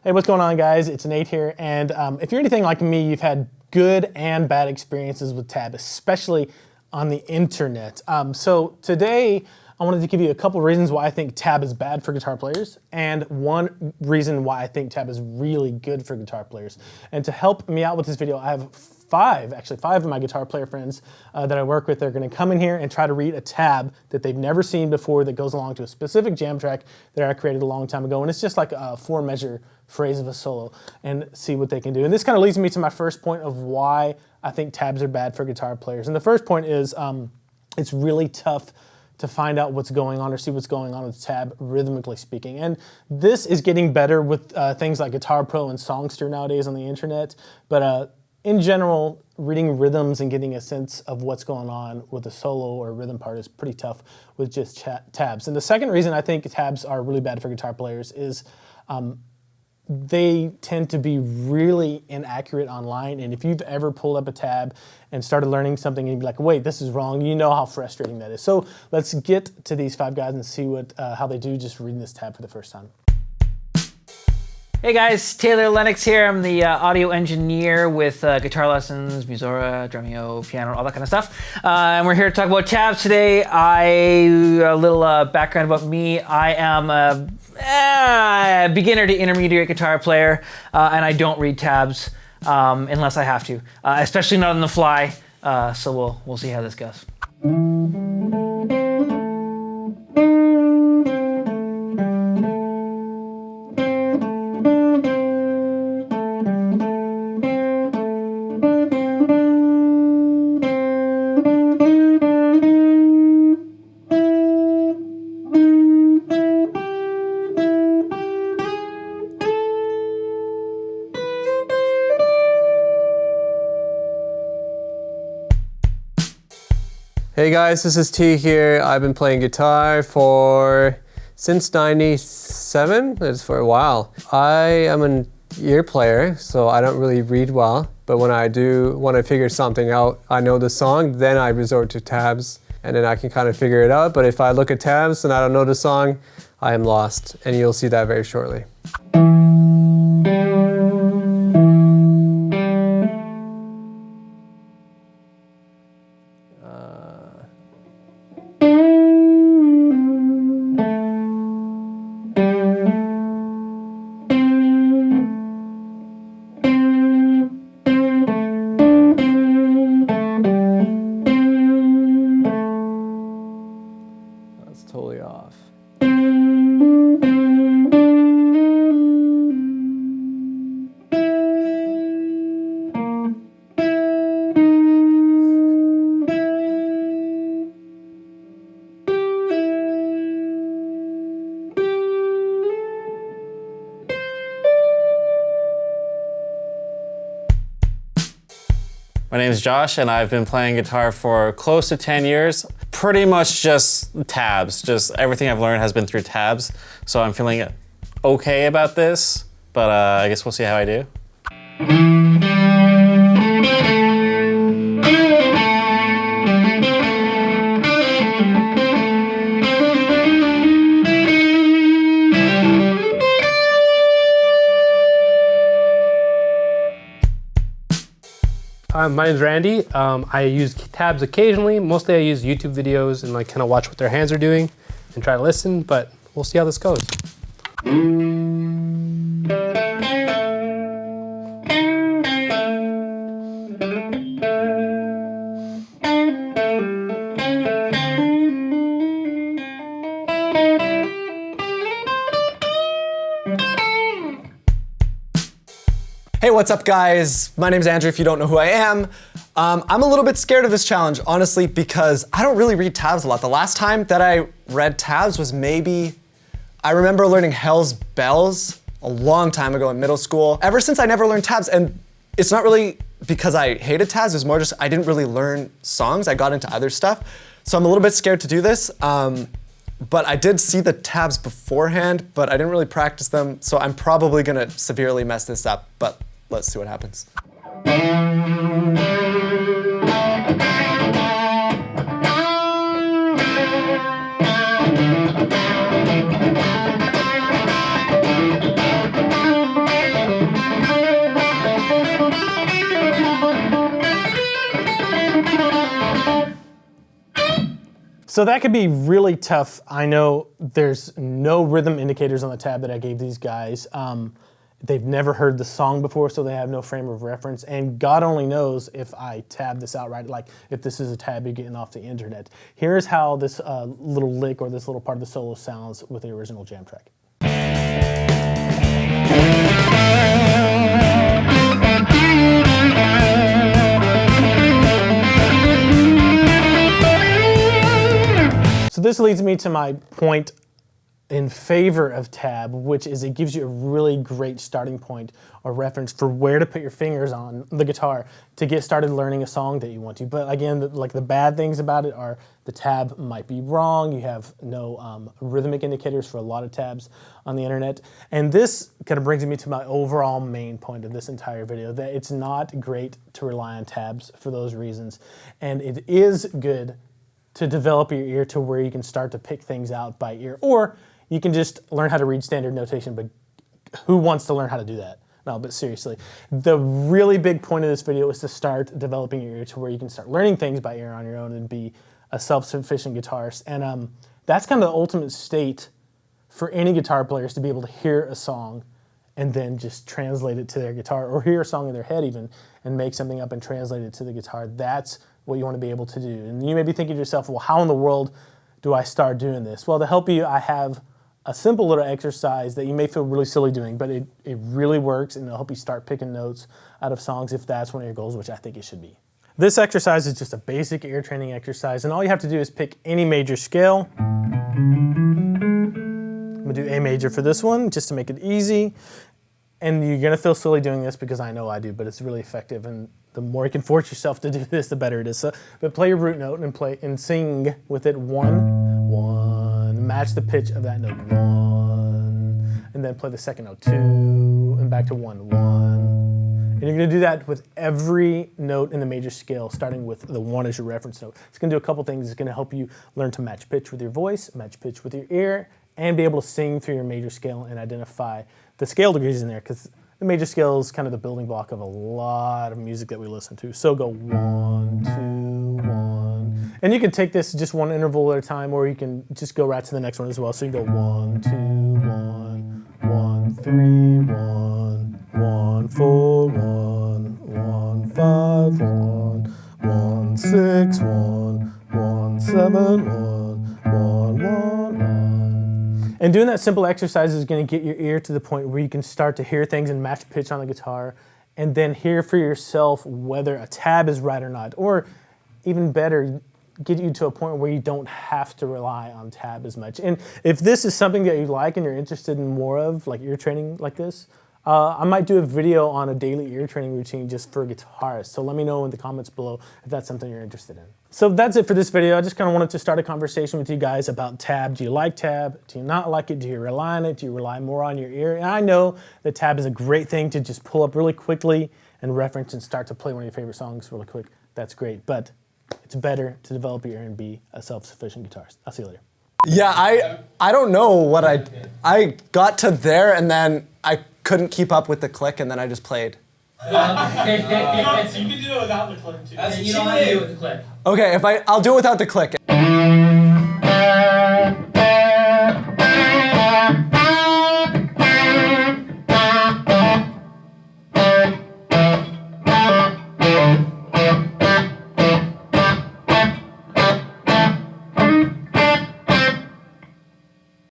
Hey, what's going on, guys? It's Nate here, and if you're anything like me, you've had good and bad experiences with tab, especially on the internet. So today, I wanted to give you a couple reasons why I think tab is bad for guitar players, and one reason why I think tab is really good for guitar players. And to help me out with this video, I have five of my guitar player friends that I work with. They're going to come in here and try to read a tab that they've never seen before that goes along to a specific jam track that I created a long time ago. And it's just like a 4-measure phrase of a solo, and see what they can do. And this kind of leads me to my first point of why I think tabs are bad for guitar players. And the first point is it's really tough to find out what's going on or see what's going on with tab, rhythmically speaking. And this is getting better with things like Guitar Pro and Songster nowadays on the internet. But in general, reading rhythms and getting a sense of what's going on with a solo or rhythm part is pretty tough with just tabs. And the second reason I think tabs are really bad for guitar players is they tend to be really inaccurate online. And if you've ever pulled up a tab and started learning something and you'd be like, wait, this is wrong, you know how frustrating that is. So let's get to these 5 guys and see how they do just reading this tab for the first time. Hey guys, Taylor Lennox here. I'm the audio engineer with Guitar Lessons, Musora, Drumeo, piano, all that kind of stuff. And we're here to talk about tabs today. A little background about me. I am a beginner to intermediate guitar player, and I don't read tabs unless I have to, especially not on the fly. So we'll see how this goes. Hey guys, this is T here. I've been playing guitar since '97. It's for a while. I am an ear player, so I don't really read well. But when I figure something out, I know the song, then I resort to tabs, and then I can kind of figure it out. But if I look at tabs and I don't know the song, I am lost, and you'll see that very shortly. That's totally off. My name is Josh, and I've been playing guitar for close to 10 years. Pretty much just tabs. Just everything I've learned has been through tabs. So I'm feeling okay about this, but I guess we'll see how I do. My name's Randy. I use tabs occasionally. Mostly I use YouTube videos and like kind of watch what their hands are doing and try to listen, but we'll see how this goes. Hey, what's up guys? My name's Andrew if you don't know who I am. I'm a little bit scared of this challenge, honestly, because I don't really read tabs a lot. The last time that I read tabs was I remember learning Hell's Bells a long time ago in middle school. Ever since I never learned tabs, and it's not really because I hated tabs, it's more just I didn't really learn songs. I got into other stuff. So I'm a little bit scared to do this. But I did see the tabs beforehand, but I didn't really practice them. So I'm probably gonna severely mess this up, but let's see what happens. So that could be really tough. I know there's no rhythm indicators on the tab that I gave these guys. They've never heard the song before, so they have no frame of reference. And God only knows if I tab this out right, like if this is a tab you're getting off the internet. Here's how this little lick or this little part of the solo sounds with the original jam track. So this leads me to my point in favor of tab, which is it gives you a really great starting point or reference for where to put your fingers on the guitar to get started learning a song that you want to. But again, like the bad things about it are the tab might be wrong. You have no rhythmic indicators for a lot of tabs on the internet. And this kind of brings me to my overall main point of this entire video, that it's not great to rely on tabs for those reasons. And it is good to develop your ear to where you can start to pick things out by ear, or you can just learn how to read standard notation, but who wants to learn how to do that? No, but seriously, the really big point of this video is to start developing your ear to where you can start learning things by ear on your own and be a self-sufficient guitarist. And that's kind of the ultimate state for any guitar players, to be able to hear a song and then just translate it to their guitar, or hear a song in their head even and make something up and translate it to the guitar. That's what you want to be able to do. And you may be thinking to yourself, well, how in the world do I start doing this? Well, to help you, I have a simple little exercise that you may feel really silly doing, but it really works, and it'll help you start picking notes out of songs if that's one of your goals, which I think it should be. This exercise is just a basic ear training exercise, and all you have to do is pick any major scale. I'm gonna do A major for this one, just to make it easy. And you're gonna feel silly doing this because I know I do, but it's really effective, and the more you can force yourself to do this, the better it is. So, but play your root note and play and sing with it 1, 1. Match the pitch of that note 1, and then play the second note 2, and back to 1, 1. And you're gonna do that with every note in the major scale, starting with the 1 as your reference note. It's gonna do a couple things. It's gonna help you learn to match pitch with your voice, match pitch with your ear, and be able to sing through your major scale and identify the scale degrees in there, because the major scale is kind of the building block of a lot of music that we listen to. So go 1, 2, 1. And you can take this just one interval at a time, or you can just go right to the next one as well. So you go 1, 2, 1, 1, 3, 1, 1, 4, 1, 1, 5, 1, 1, 6, 1, 1, 7, 1, 1, 1, 1. And doing that simple exercise is going to get your ear to the point where you can start to hear things and match pitch on the guitar, and then hear for yourself whether a tab is right or not. Or even better, get you to a point where you don't have to rely on tab as much. And if this is something that you like and you're interested in more of, like ear training like this, I might do a video on a daily ear training routine just for guitarists. So let me know in the comments below if that's something you're interested in. So that's it for this video. I just kind of wanted to start a conversation with you guys about tab. Do you like tab? Do you not like it? Do you rely on it? Do you rely more on your ear? And I know that tab is a great thing to just pull up really quickly and reference and start to play one of your favorite songs really quick. That's great, but it's better to develop your ear and be a self-sufficient guitarist. I'll see you later. Yeah, I don't know what I got to there, and then I couldn't keep up with the click, and then I just played. You can do it without the click too. You don't have to do it with the click. Okay, I'll do it without the click.